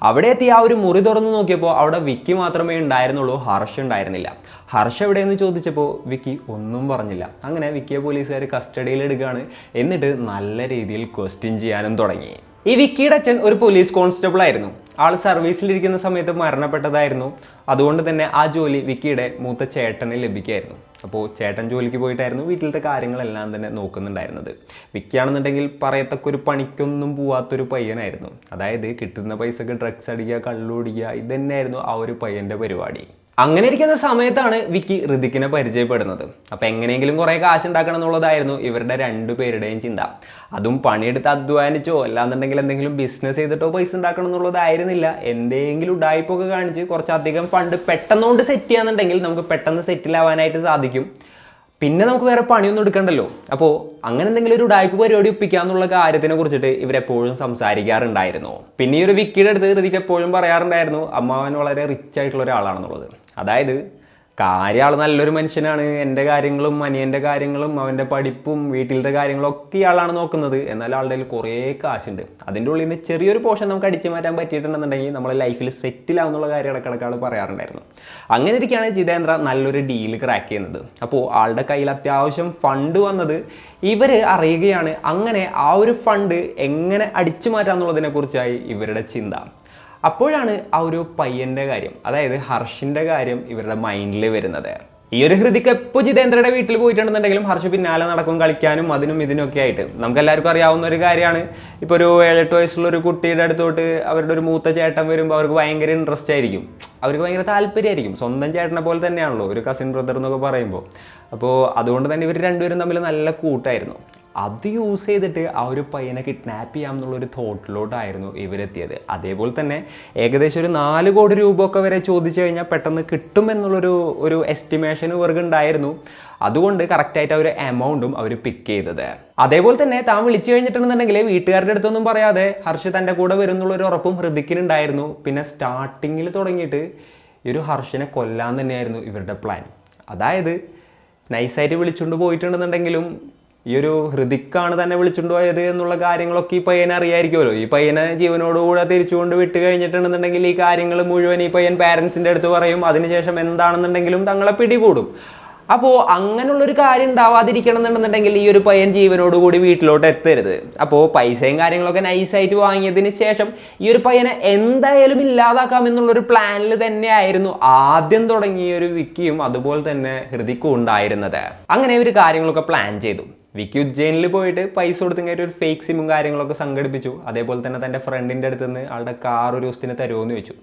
അവിടെ എത്തി ആ ഒരു മുറി തുറന്ന് നോക്കിയപ്പോൾ അവിടെ വിക്കി മാത്രമേ ഉണ്ടായിരുന്നുള്ളൂ, ഹർഷ് ഉണ്ടായിരുന്നില്ല. ഹർഷ് എവിടെയെന്ന് ചോദിച്ചപ്പോൾ വിക്കി ഒന്നും പറഞ്ഞില്ല. അങ്ങനെ വിക്കിയെ പോലീസുകാർ കസ്റ്റഡിയിൽ എടുക്കുകയാണ്. എന്നിട്ട് നല്ല രീതിയിൽ ക്വസ്റ്റ്യൻ ചെയ്യാനും തുടങ്ങി. ഈ വിക്കിയുടെ അച്ഛൻ ഒരു പോലീസ് കോൺസ്റ്റബിൾ ആയിരുന്നു. ആൾ സർവീസിലിരിക്കുന്ന സമയത്ത് മരണപ്പെട്ടതായിരുന്നു. അതുകൊണ്ട് തന്നെ ആ ജോലി വിക്കിയുടെ മൂത്ത ചേട്ടന് ലഭിക്കുകയായിരുന്നു. അപ്പോൾ ചേട്ടൻ ജോലിക്ക് പോയിട്ടായിരുന്നു വീട്ടിലത്തെ കാര്യങ്ങളെല്ലാം തന്നെ നോക്കുന്നുണ്ടായിരുന്നത്. വിക്കിയാണെന്നുണ്ടെങ്കിൽ പറയത്തക്കൊരു പണിക്കൊന്നും പോവാത്തൊരു പയ്യനായിരുന്നു. അതായത് കിട്ടുന്ന പൈസക്ക് ഡ്രഗ്സ് അടിക്കുക, കള്ളുടിക്കുക, ഇത് തന്നെയായിരുന്നു ആ ഒരു പയ്യൻ്റെ പരിപാടി. അങ്ങനെ ഇരിക്കുന്ന സമയത്താണ് വിക്കി ഹൃതിക്കിനെ പരിചയപ്പെടുന്നത്. അപ്പം എങ്ങനെയെങ്കിലും കുറേ കാശ് ഉണ്ടാക്കണം എന്നുള്ളതായിരുന്നു ഇവരുടെ 2 പേരുടെയും ചിന്ത. അതും പണിയെടുത്ത് അധ്വാനിച്ചോ അല്ലാന്നുണ്ടെങ്കിൽ എന്തെങ്കിലും ബിസിനസ് ചെയ്തിട്ടോ പൈസ ഉണ്ടാക്കണം എന്നുള്ളതായിരുന്നില്ല. എന്തെങ്കിലും ഉഡായിപ്പൊക്കെ കാണിച്ച് കുറച്ചധികം ഫണ്ട് പെട്ടെന്നുകൊണ്ട് സെറ്റ് ചെയ്യാന്നുണ്ടെങ്കിൽ നമുക്ക് പെട്ടെന്ന് സെറ്റിലാവാനായിട്ട് സാധിക്കും. പിന്നെ നമുക്ക് വേറെ പണിയൊന്നും എടുക്കണ്ടല്ലോ. അപ്പോൾ അങ്ങനെ എന്തെങ്കിലും ഒരു ഉഡായിപ്പ് പരിപാടി ഒപ്പിക്കാന്നുള്ള കാര്യത്തിനെ കുറിച്ചിട്ട് ഇവരെപ്പോഴും സംസാരിക്കാറുണ്ടായിരുന്നു. പിന്നെ ഈ ഒരു വിക്കിയുടെ അടുത്ത് ഹൃതിക്ക് എപ്പോഴും പറയാറുണ്ടായിരുന്നു അമ്മാവൻ വളരെ റിച്ച് ആയിട്ടുള്ള ഒരാളാണെന്നുള്ളത്. അതായത് ആൾ നല്ലൊരു മനുഷ്യനാണ്, എൻ്റെ കാര്യങ്ങളും അനിയൻ്റെ കാര്യങ്ങളും അവൻ്റെ പഠിപ്പും വീട്ടിലത്തെ കാര്യങ്ങളും ഒക്കെ ഇയാളാണ് നോക്കുന്നത്. എന്നാൽ ആളുടെ കയ്യിൽ കുറേ കാശുണ്ട്. അതിൻ്റെ ഉള്ളിൽ നിന്ന് ചെറിയൊരു പോർഷൻ നമുക്ക് അടിച്ചു മാറ്റാൻ പറ്റിയിട്ടുണ്ടെന്നുണ്ടെങ്കിൽ നമ്മളെ ലൈഫിൽ സെറ്റിലാവുന്നുള്ള കാര്യം ഇടക്കിടക്കാൾ പറയാറുണ്ടായിരുന്നു. അങ്ങനെ ഇരിക്കുകയാണ് ജിതേന്ദ്ര നല്ലൊരു ഡീല് ക്രാക്ക് ചെയ്യുന്നത്. അപ്പോൾ ആളുടെ കയ്യിൽ അത്യാവശ്യം ഫണ്ട് വന്നത് ഇവർ അറിയുകയാണ്. അങ്ങനെ ആ ഒരു ഫണ്ട് എങ്ങനെ അടിച്ചു മാറ്റാമെന്നുള്ളതിനെ കുറിച്ചായി ഇവരുടെ ചിന്ത. അപ്പോഴാണ് ആ ഒരു പയ്യൻ്റെ കാര്യം, അതായത് ഹർഷിൻ്റെ കാര്യം ഇവരുടെ മൈൻഡിൽ വരുന്നത്. ഈ ഒരു ഹൃതിക്ക് എപ്പോൾ ജിതേന്ദ്രയുടെ വീട്ടിൽ പോയിട്ടുണ്ടെന്നുണ്ടെങ്കിലും ഹർഷ് പിന്നാലെ നടക്കും, കളിക്കാനും അതിനും ഇതിനൊക്കെ ആയിട്ട്. നമുക്ക് എല്ലാവർക്കും അറിയാവുന്ന ഒരു കാര്യമാണ്. ഇപ്പോൾ ഒരു 7-8 വയസ്സുള്ള ഒരു കുട്ടിയുടെ അടുത്തോട്ട് അവരുടെ ഒരു മൂത്ത ചേട്ടൻ വരുമ്പോൾ അവർക്ക് ഭയങ്കര ഇൻട്രസ്റ്റ് ആയിരിക്കും, അവർക്ക് ഭയങ്കര താല്പര്യമായിരിക്കും. സ്വന്തം ചേട്ടനെ പോലെ തന്നെയാണല്ലോ ഒരു കസിൻ ബ്രദർ എന്നൊക്കെ പറയുമ്പോൾ. അപ്പോൾ അതുകൊണ്ട് തന്നെ ഇവർ 2 പേരും തമ്മിൽ നല്ല കൂട്ടായിരുന്നു. അത് യൂസ് ചെയ്തിട്ട് ആ ഒരു പയ്യനെ കിഡ്നാപ്പ് ചെയ്യാം എന്നുള്ളൊരു തോട്ടിലോട്ടായിരുന്നു ഇവരെത്തിയത്. അതേപോലെ തന്നെ ഏകദേശം ഒരു 4 കോടി രൂപ ഒക്കെ വരെ ചോദിച്ചു കഴിഞ്ഞാൽ പെട്ടെന്ന് കിട്ടുമെന്നുള്ളൊരു എസ്റ്റിമേഷൻ ഇവർക്ക് ഉണ്ടായിരുന്നു. അതുകൊണ്ട് കറക്റ്റായിട്ട് അവർ എമൗണ്ടും അവർ പിക്ക് ചെയ്തത്. അതേപോലെ തന്നെ താൻ വിളിച്ചു കഴിഞ്ഞിട്ടുണ്ടെന്നുണ്ടെങ്കിൽ വീട്ടുകാരുടെ അടുത്തൊന്നും പറയാതെ ഹർഷ് തൻ്റെ കൂടെ വരുന്നുള്ളൊരു ഉറപ്പും ഹൃതിക്കിനുണ്ടായിരുന്നു. പിന്നെ സ്റ്റാർട്ടിങ്ങിൽ തുടങ്ങിയിട്ട് ഈ ഒരു ഹർഷിനെ കൊല്ലാൻ തന്നെയായിരുന്നു ഇവരുടെ പ്ലാൻ. അതായത് നൈസായിട്ട് വിളിച്ചുകൊണ്ട് പോയിട്ടുണ്ടെന്നുണ്ടെങ്കിലും ഈ ഒരു ഹൃതിക്കാണ് തന്നെ വിളിച്ചുകൊണ്ട് പോയത് എന്നുള്ള കാര്യങ്ങളൊക്കെ ഈ പയ്യനെ അറിയായിരിക്കുമല്ലോ. ഈ പയ്യനെ ജീവനോടുകൂടെ തിരിച്ചുകൊണ്ട് വിട്ട് കഴിഞ്ഞിട്ടുണ്ടെന്നുണ്ടെങ്കിൽ ഈ കാര്യങ്ങൾ മുഴുവൻ ഈ പയ്യൻ പാരൻസിൻ്റെ അടുത്ത് പറയും. അതിനുശേഷം എന്താണെന്നുണ്ടെങ്കിലും തങ്ങളെ പിടികൂടും. അപ്പോൾ അങ്ങനെയുള്ളൊരു കാര്യം ഉണ്ടാവാതിരിക്കണം എന്നുണ്ടെന്നുണ്ടെങ്കിൽ ഈ ഒരു പയ്യൻ ജീവനോടുകൂടി വീട്ടിലോട്ട് എത്തരുത്. അപ്പോൾ പൈസയും കാര്യങ്ങളൊക്കെ നൈസായിട്ട് വാങ്ങിയതിന് ശേഷം ഈ ഒരു പയ്യനെ എന്തായാലും ഇല്ലാതാക്കാം എന്നുള്ളൊരു പ്ലാനിൽ തന്നെയായിരുന്നു ആദ്യം തുടങ്ങിയ ഒരു വിക്കിയും അതുപോലെ തന്നെ ഹൃതിക്കും ഉണ്ടായിരുന്നത്. അങ്ങനെ ഒരു കാര്യങ്ങളൊക്കെ പ്ലാൻ ചെയ്തു. വിക്കി ഉജ്ജയിനിൽ പോയിട്ട് പൈസ കൊടുത്തെങ്കിൽ ഒരു ഫേക്ക് സിമും കാര്യങ്ങളൊക്കെ സംഘടിപ്പിച്ചു. അതേപോലെ തന്നെ തൻ്റെ ഫ്രണ്ടിൻ്റെ അടുത്ത് നിന്ന് ആളുടെ കാർ ഒരു ദിവസത്തിന് തരുമോ എനിക്ക്.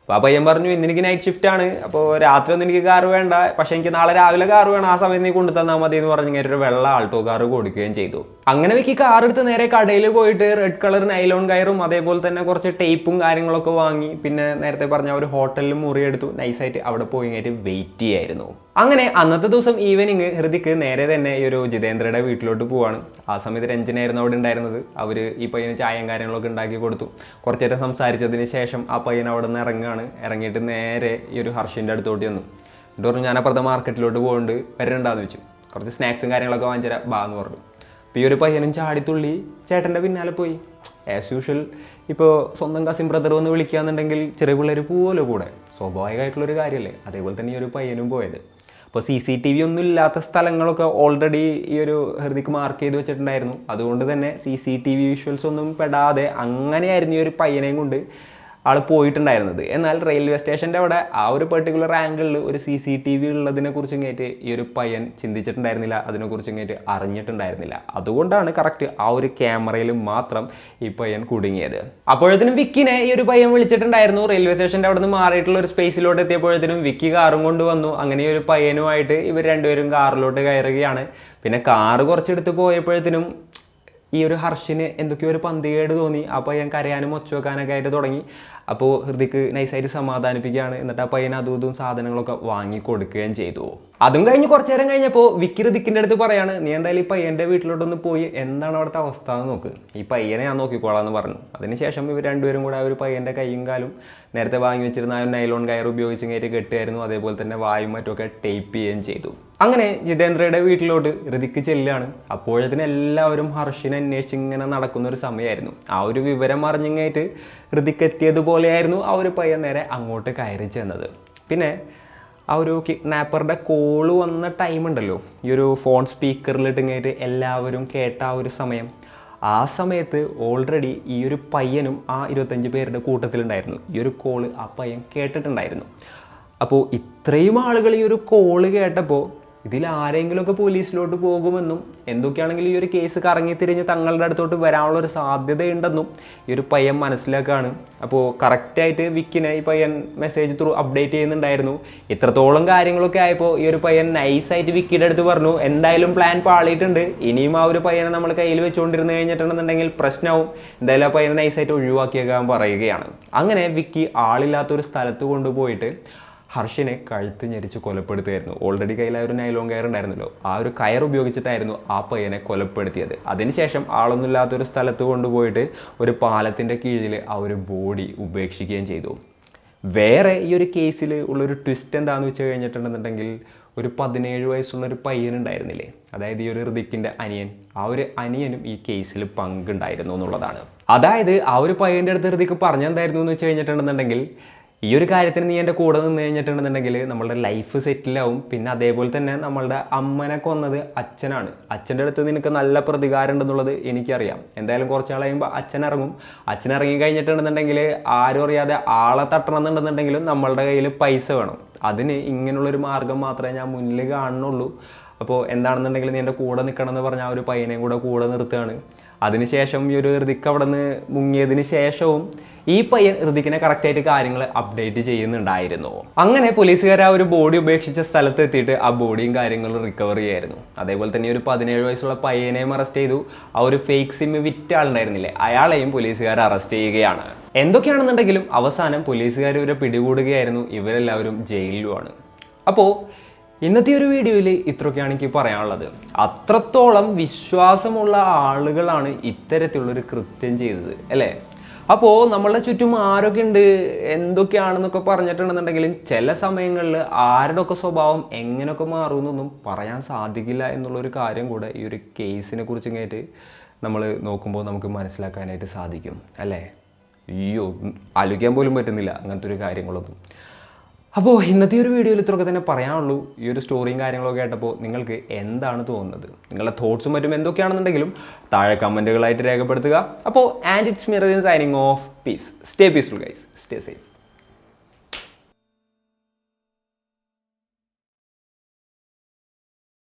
അപ്പോൾ ആ പയ്യൻ പറഞ്ഞു, ഇന്ന് എനിക്ക് നൈറ്റ് ഷിഫ്റ്റ് ആണ്, അപ്പോൾ രാത്രി ഒന്നും എനിക്ക് കാറ് വേണ്ട, പക്ഷേ എനിക്ക് നാളെ രാവിലെ കാറ് വേണം, ആ സമയത്ത് നീ കൊണ്ടു തന്നാൽ മതി എന്ന് പറഞ്ഞ് ഒരു വെള്ള ആൾട്ടോ കാറ് കൊടുക്കുകയും ചെയ്തു. അങ്ങനെ വിക്കി കാർ എടുത്ത് നേരെ കടയിൽ പോയിട്ട് റെഡ് കളർ നൈലോൺ കയറും അതേപോലെ തന്നെ കുറച്ച് ടേപ്പും കാര്യങ്ങളൊക്കെ വാങ്ങി പിന്നെ നേരത്തെ പറഞ്ഞ ഒരു ഹോട്ടലിൽ മുറിയെടുത്തു. നൈസായിട്ട് അവിടെ പോയി കഴിഞ്ഞിട്ട് വെയിറ്റ് ചെയ്യായിരുന്നു. അങ്ങനെ അന്നത്തെ ദിവസം ഈവനിങ് ഹൃതിക്ക് നേരെ തന്നെ ഈ ഒരു ജിതേന്ദ്രയുടെ വീട്ടിലോട്ട് പോവാണ്. ആ സമയത്ത് രഞ്ജനായിരുന്നു അവിടെ ഉണ്ടായിരുന്നത്. അവർ ഈ പയ്യന് ചായയും കാര്യങ്ങളൊക്കെ ഉണ്ടാക്കി കൊടുത്തു. കുറച്ച് നേരം സംസാരിച്ചതിന് ശേഷം ആ പയ്യൻ അവിടെ നിന്ന് ഇറങ്ങിയിട്ട് നേരെ ഈ ഒരു ഹർഷിൻ്റെ അടുത്തോട്ട് വന്നു. എന്നിട്ട് പറഞ്ഞു, ഞാൻ അപ്പുറത്തെ മാർക്കറ്റിലോട്ട് പോകുന്നുണ്ട്, വരണ്ടാന്ന് വെച്ചു. കുറച്ച് സ്നാക്സും കാര്യങ്ങളൊക്കെ വാങ്ങിച്ചുതരാം ബാ എന്ന് പറഞ്ഞു. അപ്പോൾ ഈ ഒരു പയ്യനും ചാടിത്തുള്ളി ചേട്ടൻ്റെ പിന്നാലെ പോയി. ആസ് യൂഷ്വൽ ഇപ്പോൾ സ്വന്തം കസിൻ ബ്രദർ വന്ന് വിളിക്കുകയെന്നുണ്ടെങ്കിൽ ചെറിയ പിള്ളേർ പോവുമല്ലോ കൂടെ, സ്വാഭാവികമായിട്ടുള്ളൊരു കാര്യമല്ലേ. അതേപോലെ തന്നെ ഈ ഒരു പയ്യനും പോയത്. അപ്പോൾ CCTV ഒന്നും ഇല്ലാത്ത സ്ഥലങ്ങളൊക്കെ ഓൾറെഡി ഈ ഒരു ഹൃതിക്ക് മാർക്ക് ചെയ്ത് വെച്ചിട്ടുണ്ടായിരുന്നു. അതുകൊണ്ട് തന്നെ CCTV വിഷ്വൽസ് ഒന്നും പെടാതെ അങ്ങനെയായിരുന്നു ഈ ഒരു പയ്യനെയും കൊണ്ട് ആൾ പോയിട്ടുണ്ടായിരുന്നത്. എന്നാൽ റെയിൽവേ സ്റ്റേഷൻ്റെ അവിടെ ആ ഒരു പെർട്ടിക്കുലർ ആംഗിളിൽ ഒരു CCTV ഉള്ളതിനെ കുറിച്ചും കേട്ട് ഈ ഒരു പയ്യൻ ചിന്തിച്ചിട്ടുണ്ടായിരുന്നില്ല, അതിനെക്കുറിച്ചും കേട്ട് അറിഞ്ഞിട്ടുണ്ടായിരുന്നില്ല. അതുകൊണ്ടാണ് കറക്റ്റ് ആ ഒരു ക്യാമറയിൽ മാത്രം ഈ പയ്യൻ കുടുങ്ങിയത്. അപ്പോഴത്തേനും വിക്കിനെ ഈ ഒരു പയ്യൻ വിളിച്ചിട്ടുണ്ടായിരുന്നു. റെയിൽവേ സ്റ്റേഷൻ്റെ അവിടെ നിന്ന് മാറിയിട്ടുള്ള ഒരു സ്പേസിലോട്ട് എത്തിയപ്പോഴത്തേനും വിക്കി കാറും കൊണ്ടുവന്നു. അങ്ങനെ ഈ ഒരു പയ്യനുമായിട്ട് ഇവർ രണ്ടുപേരും കാറിലോട്ട് കയറുകയാണ്. പിന്നെ കാറ് കുറച്ചെടുത്ത് പോയപ്പോഴത്തേനും ഈ ഒരു ഹർഷിന് എന്തൊക്കെയോ ഒരു പന്തികേട് തോന്നി. ആ പയ്യൻ കരയാനും ഒച്ച വെക്കാനൊക്കെ ആയിട്ട് തുടങ്ങി. അപ്പോൾ ഹൃതിക്ക് നൈസായിട്ട് സമാധാനിപ്പിക്കുകയാണ്. എന്നിട്ട് ആ പയ്യൻ അതും ഇതും സാധനങ്ങളൊക്കെ വാങ്ങി കൊടുക്കുകയും ചെയ്തു. അതും കഴിഞ്ഞ് കുറച്ചു നേരം കഴിഞ്ഞപ്പോൾ വിക്കി ഹൃതിക്കിൻ്റെ അടുത്ത് പറയാണ്, നീ എന്തായാലും ഈ പയ്യൻ്റെ വീട്ടിലോട്ടൊന്ന് പോയി എന്താണ് അവിടുത്തെ അവസ്ഥ എന്ന് നോക്ക്, ഈ പയ്യനെ ഞാൻ നോക്കിക്കോളാം എന്ന് പറഞ്ഞു. അതിനുശേഷം ഇവർ രണ്ടുപേരും കൂടെ ആ ഒരു പയ്യൻ്റെ കൈയും കാലും നേരത്തെ വാങ്ങി വെച്ചിരുന്ന ആ നൈലോൺ കയർ ഉപയോഗിച്ച് കയറ്റി കെട്ടുമായിരുന്നു. അതേപോലെ തന്നെ വായും മറ്റുമൊക്കെ ടേപ്പ് ചെയ്യുകയും ചെയ്തു. അങ്ങനെ ജിതേന്ദ്രയുടെ വീട്ടിലോട്ട് ഹൃതിക്ക് ചെല്ലുകയാണ്. അപ്പോഴത്തേന് എല്ലാവരും ഹർഷിനെ അന്വേഷിച്ച് ഇങ്ങനെ നടക്കുന്ന ഒരു സമയമായിരുന്നു. ആ ഒരു വിവരം അറിഞ്ഞിങ്ങായിട്ട് ഹൃതിക്ക് എത്തിയതുപോലെയായിരുന്നു ആ ഒരു പയ്യൻ നേരെ അങ്ങോട്ട് കയറി ചെന്നത്. പിന്നെ ആ ഒരു കിഡ്നാപ്പറുടെ കോള് വന്ന ടൈം ഉണ്ടല്ലോ, ഈ ഒരു ഫോൺ സ്പീക്കറിലിട്ടിങ്ങായിട്ട് എല്ലാവരും കേട്ട ആ ഒരു സമയം, ആ സമയത്ത് ഓൾറെഡി ഈ ഒരു പയ്യനും ആ 25 പേരുടെ കൂട്ടത്തിലുണ്ടായിരുന്നു. ഈ ഒരു കോള് ആ പയ്യൻ കേട്ടിട്ടുണ്ടായിരുന്നു. അപ്പോൾ ഇത്രയും ആളുകൾ ഈ ഒരു കോള് കേട്ടപ്പോൾ ഇതിൽ ആരെങ്കിലുമൊക്കെ പോലീസിലോട്ട് പോകുമെന്നും എന്തൊക്കെയാണെങ്കിലും ഈ ഒരു കേസ് കറങ്ങി തിരിഞ്ഞ് തങ്ങളുടെ അടുത്തോട്ട് വരാനുള്ളൊരു സാധ്യതയുണ്ടെന്നും ഈ ഒരു പയ്യൻ മനസ്സിലാക്കുകയാണ്. അപ്പോൾ കറക്റ്റായിട്ട് വിക്കിനെ ഈ പയ്യൻ മെസ്സേജ് ത്രൂ അപ്ഡേറ്റ് ചെയ്യുന്നുണ്ടായിരുന്നു. ഇത്രത്തോളം കാര്യങ്ങളൊക്കെ ആയപ്പോൾ ഈ ഒരു പയ്യൻ നൈസായിട്ട് വിക്കിയുടെ അടുത്ത് പറഞ്ഞു, എന്തായാലും പ്ലാൻ പാളിയിട്ടുണ്ട്, ഇനിയും ആ ഒരു പയ്യനെ നമ്മൾ കയ്യിൽ വെച്ചുകൊണ്ടിരുന്ന് കഴിഞ്ഞിട്ടുണ്ടെന്നുണ്ടെങ്കിൽ പ്രശ്നവും, എന്തായാലും ആ പയ്യനെ നൈസായിട്ട് ഒഴിവാക്കിയേക്കാൻ പറയുകയാണ്. അങ്ങനെ വിക്കി ആളില്ലാത്തൊരു സ്ഥലത്ത് കൊണ്ടുപോയിട്ട് ഹർഷിനെ കഴുത്ത് ഞെരിച്ച് കൊലപ്പെടുത്തുകയായിരുന്നു. ഓൾറെഡി കയ്യിൽ ആ ഒരു നൈലോൺ കയർ ഉണ്ടായിരുന്നല്ലോ, ആ ഒരു കയർ ഉപയോഗിച്ചിട്ടായിരുന്നു ആ പയ്യനെ കൊലപ്പെടുത്തിയത്. അതിനുശേഷം ആളൊന്നുമില്ലാത്തൊരു സ്ഥലത്ത് കൊണ്ടുപോയിട്ട് ഒരു പാലത്തിൻ്റെ കീഴിൽ ആ ഒരു ബോഡി ഉപേക്ഷിക്കുകയും ചെയ്തു. വേറെ ഈ ഒരു കേസിൽ ഉള്ളൊരു ട്വിസ്റ്റ് എന്താണെന്ന് വെച്ച് കഴിഞ്ഞിട്ടുണ്ടെന്നുണ്ടെങ്കിൽ, ഒരു 17 വയസ്സുള്ളൊരു പയ്യനുണ്ടായിരുന്നില്ലേ, അതായത് ഈ ഒരു ഹൃതിക്കിൻ്റെ അനിയൻ, ആ ഒരു അനിയനും ഈ കേസിൽ പങ്കുണ്ടായിരുന്നു എന്നുള്ളതാണ്. അതായത് ആ ഒരു പയ്യൻ്റെ അടുത്ത് ഹൃതിക്ക് പറഞ്ഞെന്തായിരുന്നു എന്ന് വെച്ച് കഴിഞ്ഞിട്ടുണ്ടെന്നുണ്ടെങ്കിൽ, ഈ ഒരു കാര്യത്തിന് നീ എൻ്റെ കൂടെ നിന്ന് കഴിഞ്ഞിട്ടുണ്ടെന്നുണ്ടെങ്കിൽ നമ്മളുടെ ലൈഫ് സെറ്റിലാവും. പിന്നെ അതേപോലെ തന്നെ നമ്മളുടെ അമ്മനെ കൊന്നത് അച്ഛനാണ്, അച്ഛൻ്റെ അടുത്ത് നിനക്ക് നല്ല പ്രതികാരം ഉണ്ടെന്നുള്ളത് എനിക്കറിയാം. എന്തായാലും കുറച്ച് നാൾ കഴിയുമ്പോൾ അച്ഛൻ ഇറങ്ങി കഴിഞ്ഞിട്ടുണ്ടെന്നുണ്ടെങ്കിൽ ആരും അറിയാതെ ആളെ തട്ടണം എന്നുണ്ടെന്നുണ്ടെങ്കിലും നമ്മളുടെ കയ്യിൽ പൈസ വേണം. അതിന് ഇങ്ങനെയുള്ളൊരു മാർഗം മാത്രമേ ഞാൻ മുന്നിൽ കാണുന്നുള്ളൂ. അപ്പോൾ എന്താണെന്നുണ്ടെങ്കിൽ നീ എൻ്റെ കൂടെ നിൽക്കണം എന്ന് പറഞ്ഞാൽ ആ ഒരു പയ്യനെയും കൂടെ നിർത്തുകയാണ്. അതിനുശേഷം ഈ ഒരു ഹൃതിക്ക് അവിടെ നിന്ന് മുങ്ങിയതിന് ശേഷവും ഈ പയ്യൻ ഹൃതിക്കിനെ കറക്റ്റായിട്ട് കാര്യങ്ങൾ അപ്ഡേറ്റ് ചെയ്യുന്നുണ്ടായിരുന്നു. അങ്ങനെ പോലീസുകാർ ആ ഒരു ബോഡി ഉപേക്ഷിച്ച സ്ഥലത്ത് എത്തിയിട്ട് ആ ബോഡിയും കാര്യങ്ങളും റിക്കവർ ചെയ്യായിരുന്നു. അതേപോലെ തന്നെ ഒരു 17 വയസ്സുള്ള പയ്യനെയും അറസ്റ്റ് ചെയ്തു. ആ ഒരു ഫേക്ക് സിം വിറ്റ ആളുണ്ടായിരുന്നില്ലേ, അയാളെയും പോലീസുകാർ അറസ്റ്റ് ചെയ്യുകയാണ്. എന്തൊക്കെയാണെന്നുണ്ടെങ്കിലും അവസാനം പോലീസുകാർ ഇവരെ പിടികൂടുകയായിരുന്നു. ഇവരെല്ലാവരും ജയിലിലുമാണ്. അപ്പോൾ ഇന്നത്തെ ഒരു വീഡിയോയിൽ ഇത്രയൊക്കെയാണ് എനിക്ക് പറയാനുള്ളത്. അത്രത്തോളം വിശ്വാസമുള്ള ആളുകളാണ് ഇത്തരത്തിലുള്ളൊരു കൃത്യം ചെയ്തത് അല്ലേ. അപ്പോൾ നമ്മളുടെ ചുറ്റും ആരൊക്കെ ഉണ്ട് എന്തൊക്കെയാണെന്നൊക്കെ പറഞ്ഞിട്ടുണ്ടെന്നുണ്ടെങ്കിലും ചില സമയങ്ങളിൽ ആരുടെയൊക്കെ സ്വഭാവം എങ്ങനെയൊക്കെ മാറുമെന്നൊന്നും പറയാൻ സാധിക്കില്ല എന്നുള്ളൊരു കാര്യം കൂടെ ഈ ഒരു കേസിനെ കുറിച്ച് ഇങ്ങോട്ട് നമ്മൾ നോക്കുമ്പോൾ നമുക്ക് മനസ്സിലാക്കാനായിട്ട് സാധിക്കും അല്ലേ. അയ്യോ, ആലോചിക്കാൻ പോലും പറ്റുന്നില്ല അങ്ങനത്തെ ഒരു കാര്യങ്ങളൊന്നും. അപ്പോൾ ഇന്നത്തെ ഒരു വീഡിയോയിൽ ഇത്രയൊക്കെ തന്നെ പറയാനുള്ളൂ. ഈ ഒരു സ്റ്റോറിയും കാര്യങ്ങളൊക്കെ കേട്ടപ്പോൾ നിങ്ങൾക്ക് എന്താണ് തോന്നുന്നത്? നിങ്ങളുടെ തോട്ട്സും മറ്റും എന്തൊക്കെയാണെന്നുണ്ടെങ്കിലും താഴെ കമൻറ്റുകളായിട്ട് രേഖപ്പെടുത്തുക. അപ്പോൾ and it's me Radeen signing off. Peace. Stay peaceful guys. Stay safe.